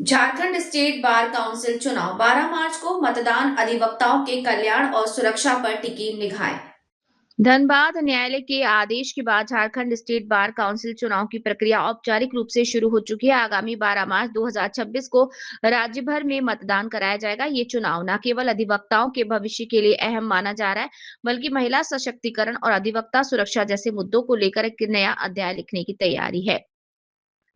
Jharkhand state bar council चुनाव 12 मार्च को मतदान अधिवक्ताओं के कल्याण और सुरक्षा पर टिकी निगाहें। धनबाद न्यायालय के आदेश के बाद झारखंड स्टेट बार काउंसिल चुनाव की प्रक्रिया औपचारिक रूप से शुरू हो चुकी है। आगामी 12 मार्च 2026 को राज्य भर में मतदान कराया जाएगा। ये चुनाव न केवल अधिवक्ताओं के भविष्य के लिए अहम माना जा रहा है, बल्कि महिला सशक्तिकरण और अधिवक्ता सुरक्षा जैसे मुद्दों को लेकर एक नया अध्याय लिखने की तैयारी है।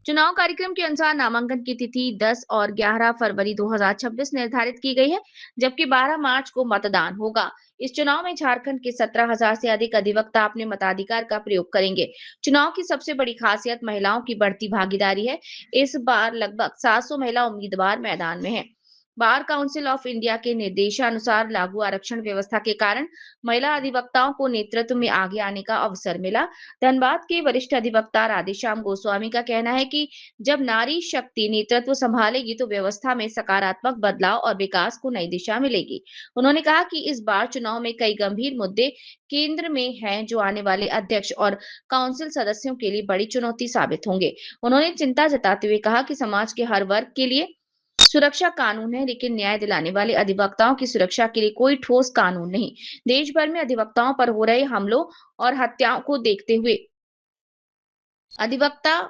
चुनाव कार्यक्रम के अनुसार नामांकन की तिथि 10 और 11 फरवरी 2026 निर्धारित की गई है, जबकि 12 मार्च को मतदान होगा। इस चुनाव में झारखंड के 17,000 से अधिक अधिवक्ता अपने मताधिकार का प्रयोग करेंगे। चुनाव की सबसे बड़ी खासियत महिलाओं की बढ़ती भागीदारी है। इस बार लगभग 700 महिला उम्मीदवार मैदान में हैं। बार काउंसिल ऑफ इंडिया के निर्देशानुसार लागू आरक्षण व्यवस्था के कारण महिला अधिवक्ताओं को नेतृत्व में आगे आने का अवसर मिला। धनबाद के वरिष्ठ अधिवक्ता राधेश्याम गोस्वामी का कहना है कि जब नारी शक्ति नेतृत्व संभालेगी तो व्यवस्था में सकारात्मक बदलाव और विकास को नई दिशा मिलेगी। उन्होंने कहा कि इस बार चुनाव में कई गंभीर मुद्दे केंद्र में हैं, जो आने वाले अध्यक्ष और काउंसिल सदस्यों के लिए बड़ी चुनौती साबित होंगे। उन्होंने चिंता जताते हुए कहा कि समाज के हर वर्ग के लिए सुरक्षा कानून है, लेकिन न्याय दिलाने वाले अधिवक्ताओं की सुरक्षा के लिए कोई ठोस कानून नहीं। देश भर में अधिवक्ताओं पर हो रहे हमलों और हत्याओं को देखते हुए अधिवक्ता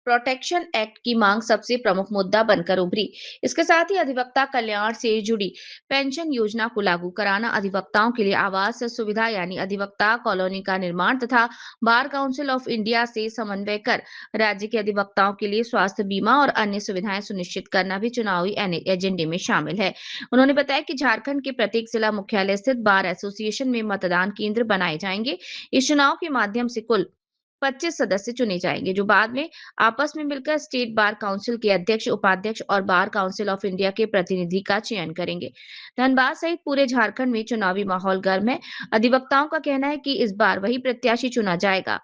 प्रोटेक्शन एक्ट की मांग सबसे प्रमुख मुद्दा बनकर उभरी। इसके साथ ही अधिवक्ता कल्याण से जुड़ी पेंशन योजना को लागू कराना, अधिवक्ताओं के लिए आवास सुविधा यानी अधिवक्ता कॉलोनी का निर्माण तथा बार काउंसिल ऑफ इंडिया से समन्वय कर राज्य के अधिवक्ताओं के लिए स्वास्थ्य बीमा और अन्य सुविधाएं सुनिश्चित करना भी चुनावी एजेंडे में शामिल है। उन्होंने बताया कि झारखंड के प्रत्येक जिला मुख्यालय स्थित बार एसोसिएशन में मतदान केंद्र बनाए जाएंगे। इस चुनाव के माध्यम से कुल 25 सदस्य चुने जाएंगे, जो बाद में आपस में मिलकर स्टेट बार काउंसिल के अध्यक्ष, उपाध्यक्ष और बार काउंसिल ऑफ इंडिया के प्रतिनिधि का चयन करेंगे। धनबाद सहित पूरे झारखंड में चुनावी माहौल गर्म है। अधिवक्ताओं का कहना है कि इस बार वही प्रत्याशी चुना जाएगा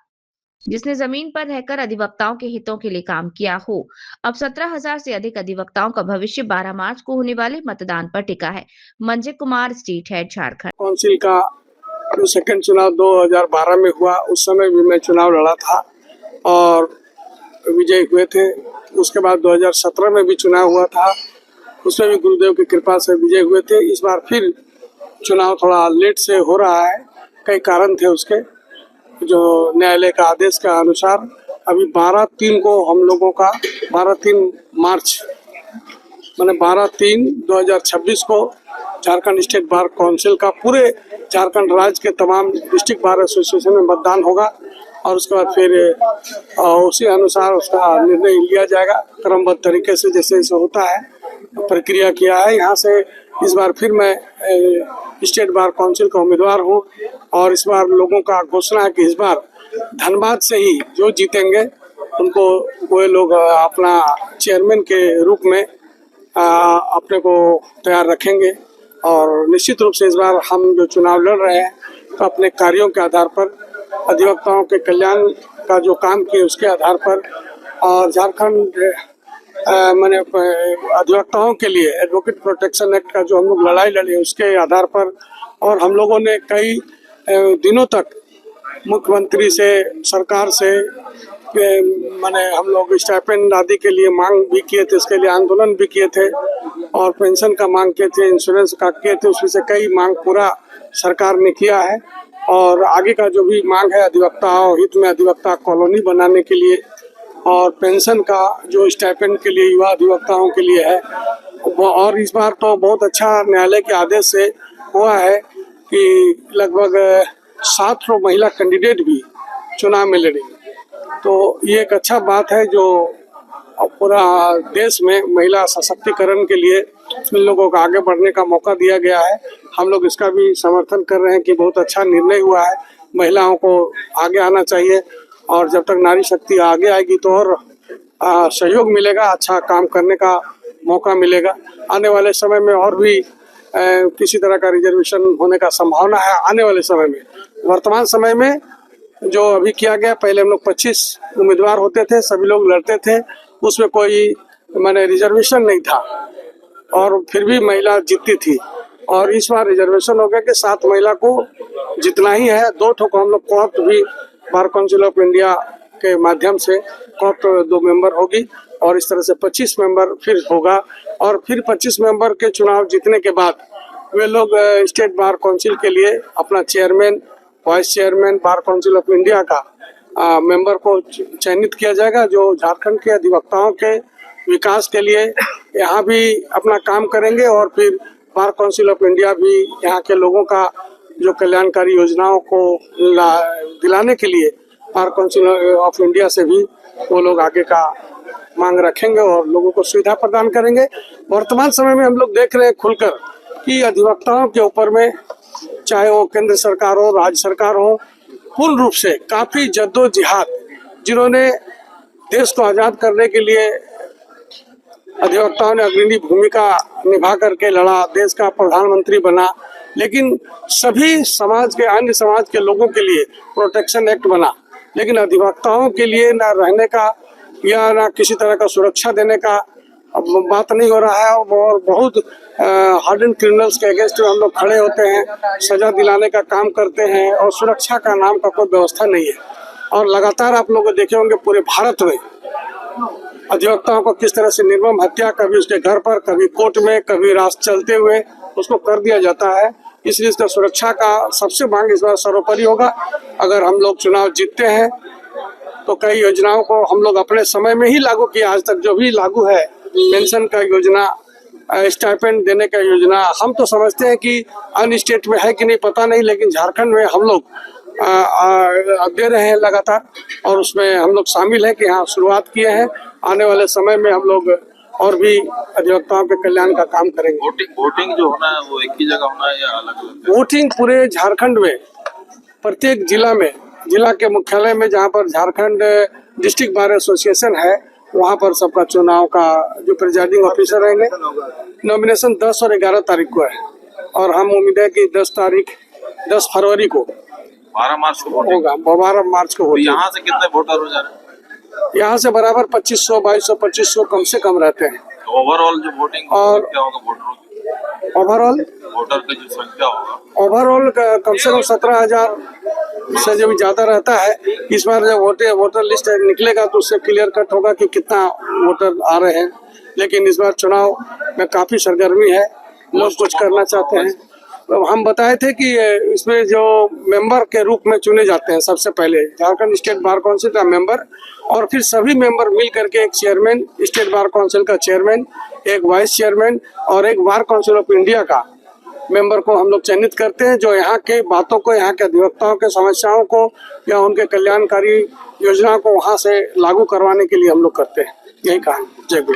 जिसने जमीन पर रहकर अधिवक्ताओं के हितों के लिए काम किया हो। अब 17,000 से अधिक अधिवक्ताओं का भविष्य 12 मार्च को होने वाले मतदान पर टिका है। Manjay Kumar, state head, Jharkhand. Council का जो सेकंड चुनाव 2012 में हुआ, उस समय भी मैं चुनाव लड़ा था और विजयी हुए थे। उसके बाद 2017 में भी चुनाव हुआ था, उसमें भी गुरुदेव की कृपा से विजय हुए थे। इस बार फिर चुनाव थोड़ा लेट से हो रहा है, कई कारण थे उसके। जो न्यायालय का आदेश के अनुसार अभी 12/3 को हम लोगों का 12/3 मार्च मैंने 12/3/2026 को झारखंड स्टेट बार काउंसिल का पूरे झारखंड राज्य के तमाम डिस्ट्रिक्ट बार एसोसिएशन में मतदान होगा और उसके बाद फिर उसी अनुसार उसका निर्णय लिया जाएगा क्रमबद्ध तरीके से, जैसे जैसे होता है प्रक्रिया किया है। यहाँ से इस बार फिर मैं स्टेट बार काउंसिल का उम्मीदवार हूँ और इस बार लोगों का घोषणा है कि इस बार धनबाद से ही जो जीतेंगे उनको वो लोग अपना चेयरमैन के रूप में अपने को तैयार रखेंगे। और निश्चित रूप से इस बार हम जो चुनाव लड़ रहे हैं तो अपने कार्यों के आधार पर, अधिवक्ताओं के कल्याण का जो काम किए उसके आधार पर और झारखंड मैंने अधिवक्ताओं के लिए एडवोकेट प्रोटेक्शन एक्ट का जो हम लोग लड़ाई लड़े उसके आधार पर, और हम लोगों ने कई दिनों तक मुख्यमंत्री से, सरकार से मैंने हम लोग स्टाइपेंड आदि के लिए मांग भी किए थे, इसके लिए आंदोलन भी किए थे और पेंशन का मांग किए थे, इंश्योरेंस का किए थे। उसमें से कई मांग पूरा सरकार ने किया है और आगे का जो भी मांग है अधिवक्ताओं हित में, अधिवक्ता कॉलोनी बनाने के लिए और पेंशन का जो स्टाइपेंड के लिए युवा अधिवक्ताओं के लिए है। और इस बार तो बहुत अच्छा न्यायालय के आदेश से हुआ है कि लगभग 700 महिला कैंडिडेट भी चुनाव में लड़ेंगे। तो ये एक अच्छा बात है जो पूरा देश में महिला सशक्तिकरण के लिए इन लोगों को आगे बढ़ने का मौका दिया गया है। हम लोग इसका भी समर्थन कर रहे हैं कि बहुत अच्छा निर्णय हुआ है, महिलाओं को आगे आना चाहिए और जब तक नारी शक्ति आगे आएगी तो और सहयोग मिलेगा, अच्छा काम करने का मौका मिलेगा। आने वाले समय में और भी किसी तरह का रिजर्वेशन होने का संभावना है आने वाले समय में। वर्तमान समय में जो अभी किया गया, पहले हम लोग 25 उम्मीदवार होते थे, सभी लोग लड़ते थे, उसमें कोई मैंने रिजर्वेशन नहीं था और फिर भी महिला जीतती थी। और इस बार रिजर्वेशन हो गया कि 7 महिला को जितना ही है। 2 ठो को हम लोग कोऑप्ट भी बार काउंसिल ऑफ इंडिया के माध्यम से कोऑप्ट 2 मेंबर होगी और इस तरह से 25 मेंबर फिर होगा और फिर 25 मेंबर के चुनाव जीतने के बाद वे लोग स्टेट बार काउंसिल के लिए अपना chairman, vice chairman, bar council of India का मेंबर को चयनित किया जाएगा, जो झारखंड के अधिवक्ताओं के विकास के लिए यहाँ भी अपना काम करेंगे और फिर बार काउंसिल ऑफ इंडिया भी यहाँ के लोगों का जो कल्याणकारी योजनाओं को दिलाने के लिए बार काउंसिल ऑफ इंडिया से भी वो लोग आगे का मांग रखेंगे और लोगों को सुविधा प्रदान करेंगे। वर्तमान समय में हम लोग देख रहे हैं खुलकर कि अधिवक्ताओं के ऊपर में, चाहे वो केंद्र सरकार हो, राज्य सरकार हो, पूर्ण रूप से काफी जद्दोजहद, जिन्होंने देश को आजाद करने के लिए अधिवक्ताओं ने अग्रणी भूमिका निभा करके लड़ा, देश का प्रधानमंत्री बना, लेकिन सभी समाज के, अन्य समाज के लोगों के लिए प्रोटेक्शन एक्ट बना, लेकिन अधिवक्ताओं के लिए ना रहने का या ना किसी तरह का सुरक्षा देने का अब बात नहीं हो रहा है। और बहुत हार्डन क्रिमिनल्स के अगेंस्ट हम लोग खड़े होते हैं, सजा दिलाने का काम करते हैं और सुरक्षा का नाम का कोई व्यवस्था नहीं है। और लगातार आप लोग देखे होंगे पूरे भारत में अधिवक्ताओं को किस तरह से निर्मम हत्या, कभी उसके घर पर, कभी कोर्ट में, कभी रास्ते चलते हुए उसको कर दिया जाता है। इसलिए इसका सुरक्षा का सबसे मांग इस बार सर्वोपरि होगा। अगर हम लोग चुनाव जीतते हैं तो कई योजनाओं को हम लोग अपने समय में ही लागू किया। आज तक जो भी लागू है, पेंशन का योजना, स्टाइपेंड देने का योजना, हम तो समझते हैं कि अन्य स्टेट में है कि नहीं पता नहीं, लेकिन झारखंड में हम लोग दे रहे हैं लगातार और उसमें हम लोग शामिल हैं कि हाँ शुरुआत किए हैं। आने वाले समय में हम लोग और भी अधिवक्ताओं के कल्याण का काम करेंगे। वोटिंग जो होना है वो एक ही जगह होना है या अलग-अलग? वोटिंग पूरे झारखंड में, प्रत्येक जिला में, जिला के मुख्यालय में जहाँ पर झारखंड डिस्ट्रिक्ट बार एसोसिएशन है, वहाँ पर सबका चुनाव का जो प्रिजाइडिंग ऑफिसर रहेंगे। नॉमिनेशन 10 और 11 तारीख को है और हम उम्मीद है कि 10 फरवरी को 12 मार्च को होगा। 12 मार्च को होगा। यहाँ से कितने वोटर हो जा रहे हैं? यहाँ से बराबर 2500, 2200, 2500 कम से कम रहते हैं। तो ओवरऑल जो वोटिंग और क्या होगा वोटरों की? ओवरऑल वोटर की जो संख्या होगा ओवरऑल कम से कम 17,000 से जो भी ज्यादा रहता है। इस बार जब वोटर लिस्ट निकलेगा तो उससे क्लियर कट होगा कि कितना वोटर आ रहे हैं। लेकिन इस बार चुनाव में काफी सरगर्मी है, लोग कुछ करना चाहते हैं। तो हम बताए थे कि इसमें जो मेंबर के रूप में चुने जाते हैं, सबसे पहले झारखंड स्टेट बार काउंसिल का मेंबर और फिर सभी मेंबर मिल करके एक चेयरमैन, स्टेट बार काउंसिल का चेयरमैन, एक वाइस चेयरमैन और एक बार काउंसिल ऑफ इंडिया का मेंबर को हम लोग चयनित करते हैं, जो यहाँ के बातों को, यहाँ के अधिवक्ताओं के समस्याओं को या उनके कल्याणकारी योजनाओं को वहाँ से लागू करवाने के लिए हम लोग करते हैं। यही कहा। जय गुरु।